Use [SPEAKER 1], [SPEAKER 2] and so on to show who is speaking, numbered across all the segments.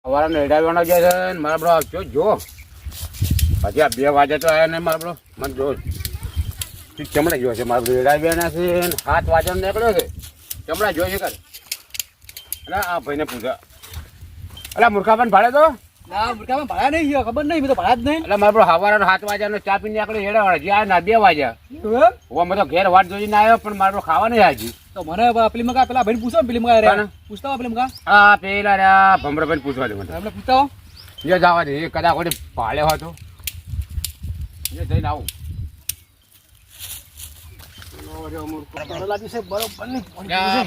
[SPEAKER 1] સવારે નેડાવાનો જાય છે ને મારા બરો જો હજી આ 2 વાગે તો આવ્યા નહીં મારા બરો મને જો ચમડા જોયો છે મારા રેડાવ્યાના છે ને 7 વાગે નીકળ્યો છે ચમડા જોઈ છે કર અરે આ ભાઈને પૂછા અરે મૂર્ખાપન ભાડે તો
[SPEAKER 2] ના મૂર્ખાપન ભાડા નહીં ગયો ખબર નહીં મેં તો ભાડા જ નહીં
[SPEAKER 1] એટલે મારા બરો સવારે 7 વાગ્યાનો ચા પીને નીકળ્યો હેડાવાળા જ્યાં ના 2 વાગ્યા હું મેં તો ઘેર વાટ જોઈને આવ્યો પણ મારો ખાવા નહીં હાજી
[SPEAKER 2] તો મને પેલી મકા પેલા ભાઈ પૂછો પેલી મકા રે પૂછતા પેલી મકા
[SPEAKER 1] હા પેલા રે ભમરાભાઈ પૂછવા દે મને
[SPEAKER 2] આપણે પૂછતા
[SPEAKER 1] જે જવા દે એ કદાચ કોઈ ભાડે હતો એ જઈને આવું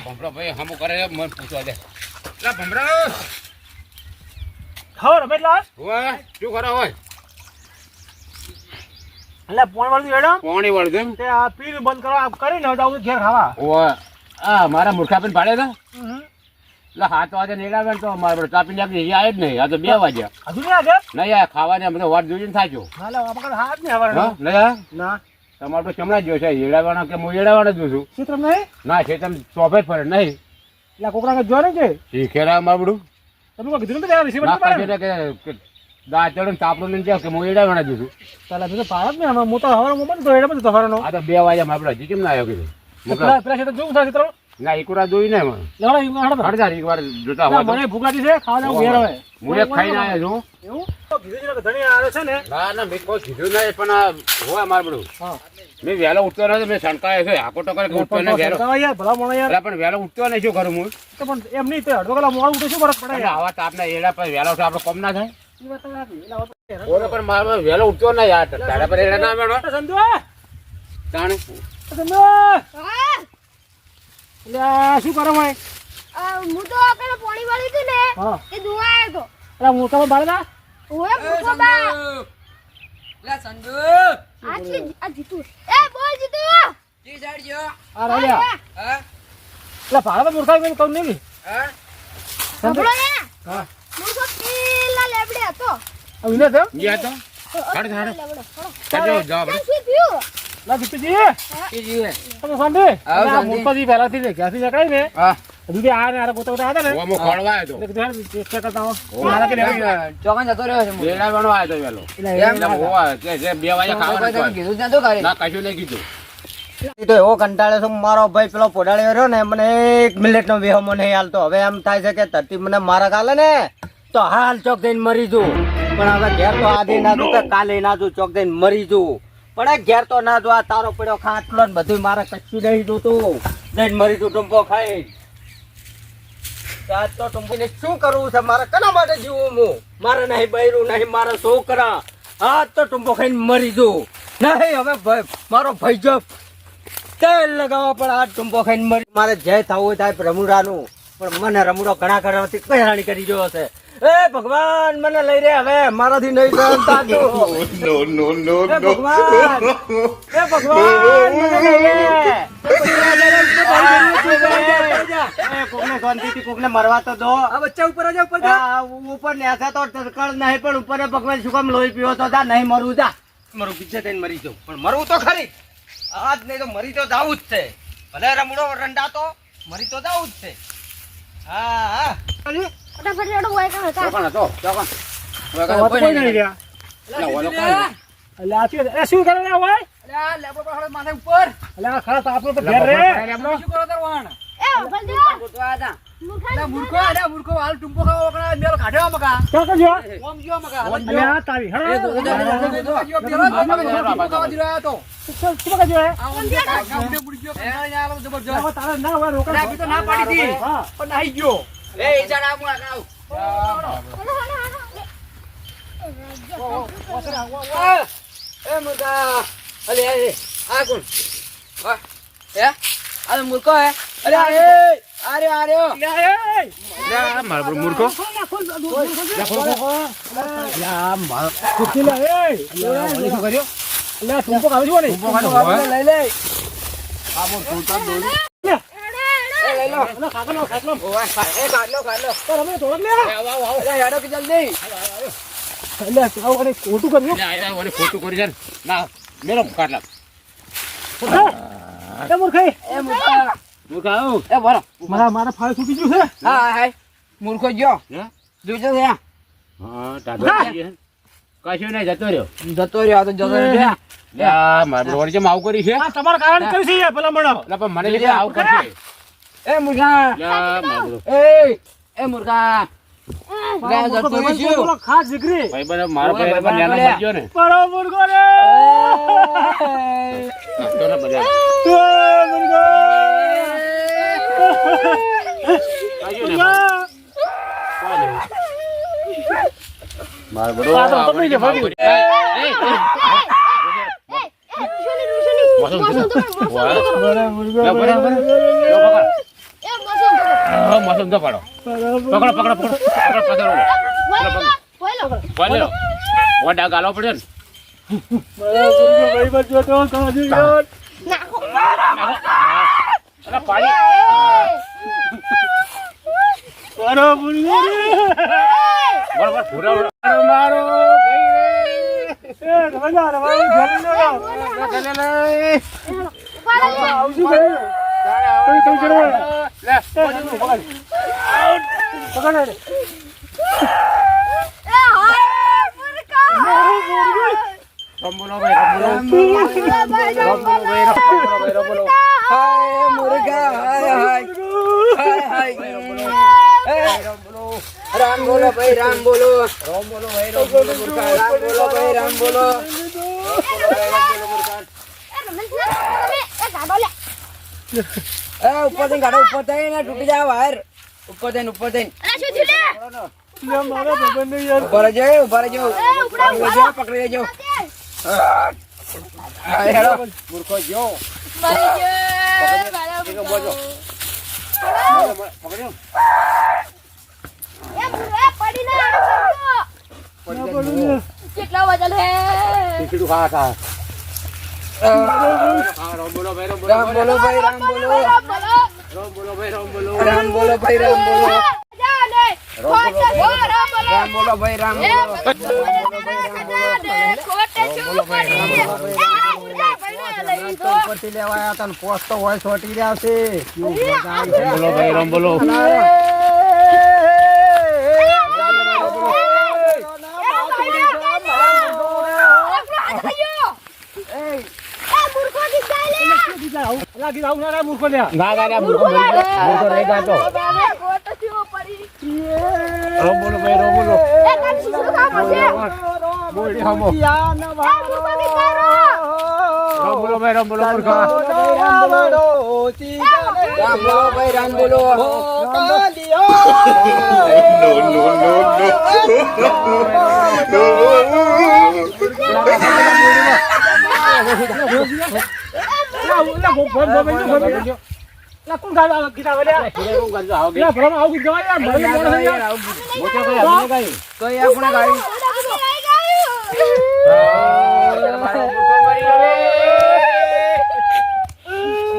[SPEAKER 1] ભમરાભાઈ હમું કરે મને પૂછવા દે ભમરા
[SPEAKER 2] ખાવ રમેશલાલ
[SPEAKER 1] હોય શું કરો હોય
[SPEAKER 2] એટલે પોણ વાળું હેડો
[SPEAKER 1] પોણી વળું એમ
[SPEAKER 2] તે આ પીર બંધ કરવા કરીને જાવ ઘેર ખાવા
[SPEAKER 1] હોય હા મારા મૂર્ખાપન ભાડે હતા એટલે 7 વાગે નેડાવે તો મારે ચાપી નાખી આવે જ નહીં આ તો 2 વાગ્યા
[SPEAKER 2] હજુ નહીં આજે
[SPEAKER 1] નહીં આ ખાવાની અમે તો વાટ જોઈને થાક્યો
[SPEAKER 2] ના લે આપણે હાથ નહીં હવારે
[SPEAKER 1] નહીં
[SPEAKER 2] ના
[SPEAKER 1] તમારે તો ચમડા જ છે હેડાવાના કે હું હેડાવાના જ છું
[SPEAKER 2] શું તમને
[SPEAKER 1] ના છે તમે ચોફે જ ફરે નહીં
[SPEAKER 2] એટલે કોકરા જો ને કે
[SPEAKER 1] શીખેરા મારું
[SPEAKER 2] તમે કોઈ કીધું નથી રિસીવર
[SPEAKER 1] કે દાચડ ને તાપડું લઈને જાવ કે હું હેડાવાના જ છું
[SPEAKER 2] તાલા તો પાડત ને હું તો હવારે મોબાઈલ તો હેડે તો હવારનો
[SPEAKER 1] આ તો 2 વાગ્યા માં આપણે હજી કેમ ના આવ્યો કીધું
[SPEAKER 2] પેલા છે તો જોઉં થાય ચિત્ર
[SPEAKER 1] ના એકુરા જોઈ ને મને
[SPEAKER 2] લેવડા
[SPEAKER 1] હડદાર એક વાર જોતા હોય
[SPEAKER 2] મને ભૂખ લાગી છે ખાવા જાવ ઘેર હવે
[SPEAKER 1] હું એક ખાઈને આવ્યો છું
[SPEAKER 2] એવું તો કીધું છે કે ધણી આવે છે ને
[SPEAKER 1] ના ના મેં કોઈ કીધું નહીં પણ આ હોય મારું બધું
[SPEAKER 2] હા
[SPEAKER 1] મેં વહેલો ઉઠતો નથી મેં શંકાય છે આખો ટકો ઉઠતો નહીં વહેલો
[SPEAKER 2] યાર ભલા મોણા યાર
[SPEAKER 1] પણ વહેલો ઉઠતો નહીં શું કરું હું
[SPEAKER 2] તો પણ એમ નહીં તો અડધો કલાક મોડું ઉઠે શું ફરક પડે યાર
[SPEAKER 1] આવા તાપના એડા પર વહેલો તો આપણે કોમ ના થાય
[SPEAKER 2] ઈ વાત નથી એટલે હવે
[SPEAKER 1] ઓલો પણ મારે વહેલો ઉઠતો નહીં યાર તારા પર એડા ના મેળો
[SPEAKER 2] સંધુ
[SPEAKER 1] તાણે
[SPEAKER 2] સંધુ એટલે શું કરો ભાઈ
[SPEAKER 3] હું તો પેલા પાણી વાળી હતી ને
[SPEAKER 2] હા
[SPEAKER 3] એ જોવા આવ્યો તો
[SPEAKER 2] એટલે મોટા બાળના
[SPEAKER 3] ઓએ મુકોબા
[SPEAKER 4] લા સંજુ
[SPEAKER 3] આ જીતુ એ બોલ જીતુ
[SPEAKER 4] જી જાડજો
[SPEAKER 2] આ રહ્યા
[SPEAKER 4] હા
[SPEAKER 2] એટલે ભાડા તો મૂર્ખા મેં કહું નહીં
[SPEAKER 4] હા
[SPEAKER 3] સાંભળો ને
[SPEAKER 2] હા
[SPEAKER 3] હું તો પેલા લેબડે હતો
[SPEAKER 2] આ વિને તો
[SPEAKER 1] ગયા તો હાડ હાડ
[SPEAKER 3] લેબડો
[SPEAKER 1] ચાલો જાવ આપણે
[SPEAKER 3] શું થયું
[SPEAKER 2] લા જીતુજી
[SPEAKER 4] જી જી
[SPEAKER 2] તમે સાંભળે
[SPEAKER 4] આવો
[SPEAKER 2] આ
[SPEAKER 4] શાંતિ.
[SPEAKER 2] મોટાજી પહેલાથી ને ક્યાંથી જકડાય ને
[SPEAKER 4] હા
[SPEAKER 2] દૂધી આ ને આ પોતા હતા ને
[SPEAKER 1] હું ખોળવા આવ્યો
[SPEAKER 2] એટલે કીધું યાર ચેક કરતા હો મારા કે લેવા
[SPEAKER 4] ચોકન જતો રહ્યો છે
[SPEAKER 1] તો એડાવાનો આવ્યો વહેલો
[SPEAKER 2] એટલે
[SPEAKER 1] એમ હોવા કે જે 2 વાગે ખાવાનું
[SPEAKER 4] કીધું જ નતું કરે
[SPEAKER 1] ના કશું નહીં કીધું
[SPEAKER 5] તો એવો કંટાળે છે મારો ભાઈ પેલો પોડાળ્યો રહ્યો ને મને 1 મિનિટ નો વેહમો નહીં હાલતો હવે એમ થાય છે કે ધરતી મને મારા કાલે ને તો હાલ ચોક જઈને મરી જઉં પણ હવે ઘેર તો આજે ના જુ કે કાલે ના જુ ચોક જઈને મરી જઉં પણ આ ઘેર તો ના જો આ તારો પડ્યો ખાટલો ને બધું મારે કચ્છું નહીં જોતું જઈને મરી જઉં ટૂંપો ખાઈ આજ તો ટૂંપીને શું કરવું છે મારે કના માટે જીવું હું મારે નહીં બૈરું નહીં મારા છોકરા આજ તો ટૂંપો ખાઈને મરી જઉં નહીં હવે મારો ભાઈ જો તેલ લગાવવા પણ આ ટૂંપો ખાઈને મરી મારે જે થવું હોય થાય રમુડાનું પણ મને રમુડો ઘણા કરવાથી કઈ હાની કરી ગયો હશે એ ભગવાન મને લઈ રે હવે મારાથી નહીં સહન થાતું એ ભગવાન મને લઈ રે કોકને શાંતિથી કોકને મરવા તો દો
[SPEAKER 2] આ બચ્ચા ઉપર આજા ઉપર
[SPEAKER 5] ઉપર નેસા તો ટકળ નહીં પણ ઉપર ભગવાન શું કામ લોહી પીવો તો જા નહીં મરવું જા મરું પીછે થઈને મરી જાઉં પણ મરવું તો ખરી આજ નહીં તો મરી તો જાવું જ છે ભલે રમડો રંડાતો મરી તો જાવું જ છે હા હા
[SPEAKER 3] ફટાફટ રેડો હોય કાં હતા
[SPEAKER 1] ચોકણ હતો ચોકણ
[SPEAKER 2] કોઈ નહીં રહ્યા એટલે આ શું કરે રે હોય
[SPEAKER 4] અરે આ લેબડો પર હળો માથે ઉપર
[SPEAKER 2] એટલે આ ખાસ આપણો તો ઘેર રે
[SPEAKER 4] શું કરો તરવાણ
[SPEAKER 3] એ ઉભા જો
[SPEAKER 4] ગોતવા હતા
[SPEAKER 3] મુખા
[SPEAKER 4] અરે મૂર્ખો હાલ ટુંપો ખાવા વગર મેલ કાઢ્યો મકા
[SPEAKER 2] ક્યાં કરજો
[SPEAKER 4] ઓમ જીઓ મકા
[SPEAKER 2] એટલે આ તારી હેડો શું કરજો
[SPEAKER 4] આ ઓમ જે ગામડે બુડી ગયો એ યાર જબરજસ્ત
[SPEAKER 2] તારે ના હોય રોકડા
[SPEAKER 4] રાખી તો ના પાડી દી
[SPEAKER 2] હા
[SPEAKER 4] પણ નાઈ ગયો એ ઈજાડા આવું આવ એ મુર્ગા અલે આ કોણ હે આ મૂર્ખો હે અરે અરે
[SPEAKER 1] મારો મૂર્ખો
[SPEAKER 4] લઈ લે લઈ લો ખાટલો ઓય એ ખાટલો અરે હેડો કે જલ્દી
[SPEAKER 2] ખોટું કર્યું
[SPEAKER 1] ખોટું કરી છે ના મેરો કાટલા
[SPEAKER 2] મૂર્ખાઈ
[SPEAKER 4] એ મૂર્ખા
[SPEAKER 1] મૂર્ખા આવું
[SPEAKER 4] એ બરો
[SPEAKER 2] મારા ફાળે છૂટી ગયું છે
[SPEAKER 4] હા હાય મૂર્ખો ગયો
[SPEAKER 5] જોજો છે
[SPEAKER 1] હા ટાઢો થઈ ગયો. કશું નહીં જતો રહ્યો.
[SPEAKER 5] જતો રહ્યો આ તો જતો રહ્યો
[SPEAKER 1] લે આ મારા બ્રો જેમ આવું કરી છે.
[SPEAKER 2] આ તમારા કારણ કર્યું છે યાર ભલામણો.
[SPEAKER 1] એટલે પણ મને લીધે આવું કરશે.
[SPEAKER 5] એ મુર્ગા
[SPEAKER 1] લે આ મારા બ્રો.
[SPEAKER 5] એ મુર્ગા
[SPEAKER 2] મારો
[SPEAKER 5] જતો
[SPEAKER 2] મોટો ભાઈ
[SPEAKER 5] રહ્યો.
[SPEAKER 2] બોલો, ખાસ દીકરી.
[SPEAKER 1] ભાઈ બને મારો ભાઈ બને નાનો મરી ગયો ને.
[SPEAKER 2] મારો મુર્ગો રે.
[SPEAKER 1] તો ને બધા.
[SPEAKER 2] એ મુર્ગો.
[SPEAKER 1] કશું નહીં.
[SPEAKER 2] મુર્ગા.
[SPEAKER 1] મારો બ્રો
[SPEAKER 2] આ તો પકડી લે,
[SPEAKER 1] આવું
[SPEAKER 2] પકડી.
[SPEAKER 1] કરી.
[SPEAKER 3] મોસમ તો
[SPEAKER 1] વાહ.
[SPEAKER 2] મારા મુર્ગો.
[SPEAKER 1] લે, બરાબર. લે, પકડ.
[SPEAKER 3] એ મોસમ તો
[SPEAKER 1] હા, મોસમ તો પાડો. પકડો પકડો પકડો પકડો પકડો.
[SPEAKER 3] બોલો
[SPEAKER 1] બોલ્યો. વડા ગાલો પડ્યો ને.
[SPEAKER 2] મારા મુર્ગો ભાઈ બચ્ચો તો કાજી ગયો.
[SPEAKER 3] નાખો
[SPEAKER 1] અરે પાડી.
[SPEAKER 2] મારો મુર્ગો રે.
[SPEAKER 1] બરાબર પૂરા મારો ભાઈ રે.
[SPEAKER 2] એ રવા રવા ઘરે નો. આવશું ભાઈ. કોઈ કોઈ ચડવા.
[SPEAKER 1] લે પકડ.
[SPEAKER 2] પકડ રે.
[SPEAKER 3] એ હાય મુર્ગા
[SPEAKER 1] રંબોલો ભાઈ રંબોલો. રંબોલો.
[SPEAKER 5] હાય મુર્ગા હાય હાય હાય હાય રામ બોલો ભાઈ રામ બોલો
[SPEAKER 1] રંબોલો ભાઈ રંબોલો.
[SPEAKER 5] રામ બોલો ભાઈ રામ બોલો ઉપર થઈને ગાડો ઉપર થઈને તૂટી જાય વાયર ઉપર થઈને
[SPEAKER 2] લે મારા ભગવાનને યાર.
[SPEAKER 5] ઉભા રહેજો પકડી લેજો હા હેડો
[SPEAKER 1] મૂર્ખો જો. પકડ્યો.
[SPEAKER 3] કેટલા વજન હે
[SPEAKER 1] ખીચડું ખા ખા. હા રંબોલો ભાઈ રંબોલો.
[SPEAKER 5] રામ બોલો ભાઈ રામ બોલો
[SPEAKER 1] રંબોલો ભાઈ રંબોલો.
[SPEAKER 5] રામ બોલો ભાઈ રામ બોલો રામ બોલો ભાઈ રામ બોલો ઉપરથી લેવાયા હતા ને પોસ્ટ તો હોય છોટી રહ્યા છે
[SPEAKER 1] રંબોલો ભાઈ રંબોલો.
[SPEAKER 2] લાગી આવું ના મૂર્ખો લ્યા.
[SPEAKER 1] ગા ગા ગા મૂર્ખો મરી ગયો. મૂર્ખો રહી ગયો તો. રંબોલો ભાઈ રંબોલો. બોડી હમો. રંબોલો ભાઈ રંબોલો મૂર્ખા.
[SPEAKER 5] રામ બોલો ભાઈ રામ બોલો
[SPEAKER 2] કોણ ગાવા ગીતા વાળા.
[SPEAKER 1] ખીરેરું ગંજો આવો
[SPEAKER 2] લે ભરમ આવું ગીત ગાવા યાર. મને મોડું થઈ ગયું.
[SPEAKER 1] મોટો ભાઈ આપણે ગાઈ.
[SPEAKER 5] તો એ આપણે ગાડી
[SPEAKER 1] મૂર્ખો મરી ગયો રે.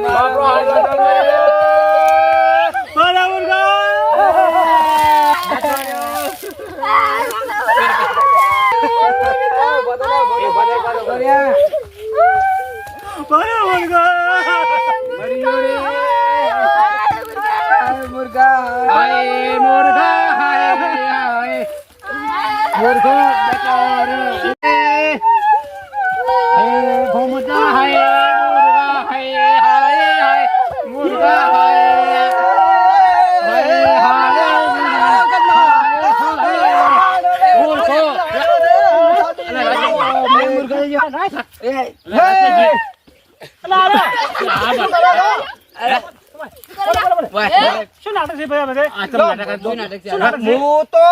[SPEAKER 1] બાપરો હાલ મરી ગયો.
[SPEAKER 2] મારા મુર્ગા. મારા મુર્ગા.
[SPEAKER 1] મરી ગયો રે.
[SPEAKER 5] મુર્ગા
[SPEAKER 1] હાય મૂર્ખા હાય હાય હાય. મૂર્ખો બેકાર. હે ઘૂમતા હાય મૂર્ખા હાય હાય હાય. મૂર્ખા હાય હાય હાય મૂર્ખો.
[SPEAKER 2] શું નાટક છે ભાઈ આ બધે?
[SPEAKER 5] હું તો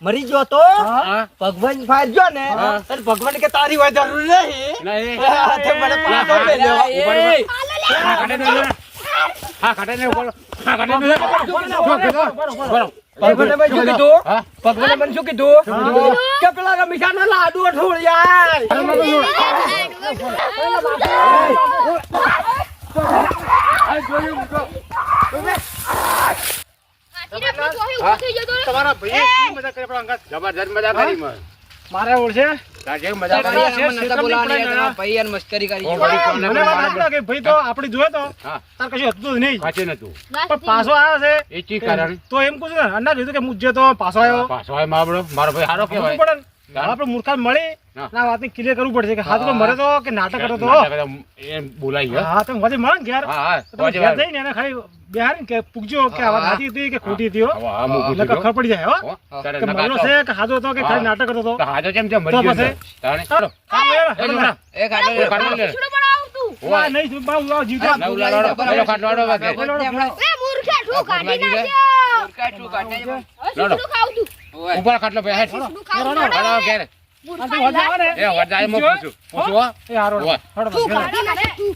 [SPEAKER 5] મરી ગયો તો
[SPEAKER 1] હા.
[SPEAKER 5] ભગવાન ફાડ્યો ને
[SPEAKER 1] હા.
[SPEAKER 5] અને ભગવાન કે તારી હોય જરૂર નહીં
[SPEAKER 1] નહીં.
[SPEAKER 5] તે મને પાછો મેલ્યો.
[SPEAKER 1] હા કાઢે ને બોલો. હા કાઢે ને. બોલો.
[SPEAKER 5] ભગવાને મને શું કીધું
[SPEAKER 1] હા.
[SPEAKER 5] ભગવાને મને શું કીધું કે પેલા રમીશાના લાડુ અઠોળ યાર
[SPEAKER 1] તમારા ભાઈ જબરદસ્ત મજા કરી.
[SPEAKER 2] મારે ઓળશે
[SPEAKER 1] તાજે મજા
[SPEAKER 2] તારે
[SPEAKER 1] કરી.
[SPEAKER 2] છે,
[SPEAKER 4] અમને નતા બોલાવાની તમારા ભાઈ યાર મસ્કરી કરી
[SPEAKER 1] ઓ,
[SPEAKER 4] છે.
[SPEAKER 1] વળી કોને
[SPEAKER 2] મને વાત
[SPEAKER 1] મારા
[SPEAKER 2] લાગે ભાઈ તો આપડી જોયે તો
[SPEAKER 1] હા
[SPEAKER 2] તાર કશું હતું જ નહીં
[SPEAKER 1] કાચી નતું
[SPEAKER 2] પણ પાછો આવ્યો છે
[SPEAKER 1] એ ચી કારણ
[SPEAKER 2] તો એમ કહું છું ને અન્ના કીધું કે મુજે તો પાછો આવ્યો
[SPEAKER 1] પાછો આવે મારો ભાઈ સારો
[SPEAKER 2] ખબર
[SPEAKER 1] કહેવાય
[SPEAKER 2] પડે ને આપણે મૂર્ખા મળી
[SPEAKER 1] હા.
[SPEAKER 2] ના વાતને ક્લિયર કરવું પડશે કે હાથ તો મરે તો કે નાટક કરતો તો
[SPEAKER 1] એ બોલાઈ ગયો
[SPEAKER 2] હા તમે વધી મળે ને ઘેર
[SPEAKER 1] હા હા
[SPEAKER 2] તો તમે ઘેર જઈને એને ખાલી બેહારીને કે પૂછજો કે આ વાત સાચી હતી કે ખોટી હતી હો
[SPEAKER 1] હા હું પૂછું
[SPEAKER 2] નકર
[SPEAKER 1] છું.
[SPEAKER 2] ખબર પડી જાય હો
[SPEAKER 1] હો, તારે
[SPEAKER 2] કે મરેલો
[SPEAKER 1] નકાતો.
[SPEAKER 2] છે કે હાજો હતો કે ખાલી નાટક કરતો હતો
[SPEAKER 1] તો હાજો કેમ છે મરી
[SPEAKER 2] તો
[SPEAKER 1] ગયો
[SPEAKER 2] પછી?
[SPEAKER 1] છે. તાણે ચાલો.
[SPEAKER 2] કામ લે,
[SPEAKER 1] એ
[SPEAKER 2] હેડો
[SPEAKER 1] છોકરા,
[SPEAKER 4] એ ખાટલો લે.
[SPEAKER 1] ખાટલો લે.
[SPEAKER 3] ખીચડું બનાવું તું.
[SPEAKER 2] ના, નહીં બા હું જીવતો
[SPEAKER 1] ના, ઉલાળો, પેલો ખાટલો વાળો વાગે.
[SPEAKER 3] એ મૂર્ખા ઠું કાઢી
[SPEAKER 1] લાગી જાય.
[SPEAKER 3] નાખ્યો.
[SPEAKER 4] કાઢ તું, કાઢ નાખ.
[SPEAKER 3] હવે ખીચડું ખાવું તું.
[SPEAKER 4] ઓય.
[SPEAKER 1] ઉપર ખાટલો બે હેઠ.
[SPEAKER 3] ખીચડું ખાવું
[SPEAKER 2] હેડો,
[SPEAKER 3] પડે.
[SPEAKER 1] હાલો, ઘેર.
[SPEAKER 3] મૂર્ખા
[SPEAKER 2] આ તો વધે આવે ને
[SPEAKER 1] એ વધારે માં પૂછું. પૂછું હો?
[SPEAKER 2] એ હારો
[SPEAKER 1] ઓય.
[SPEAKER 2] હેડો
[SPEAKER 3] તું
[SPEAKER 2] ઘેર.
[SPEAKER 3] કાઢી નાખે તું.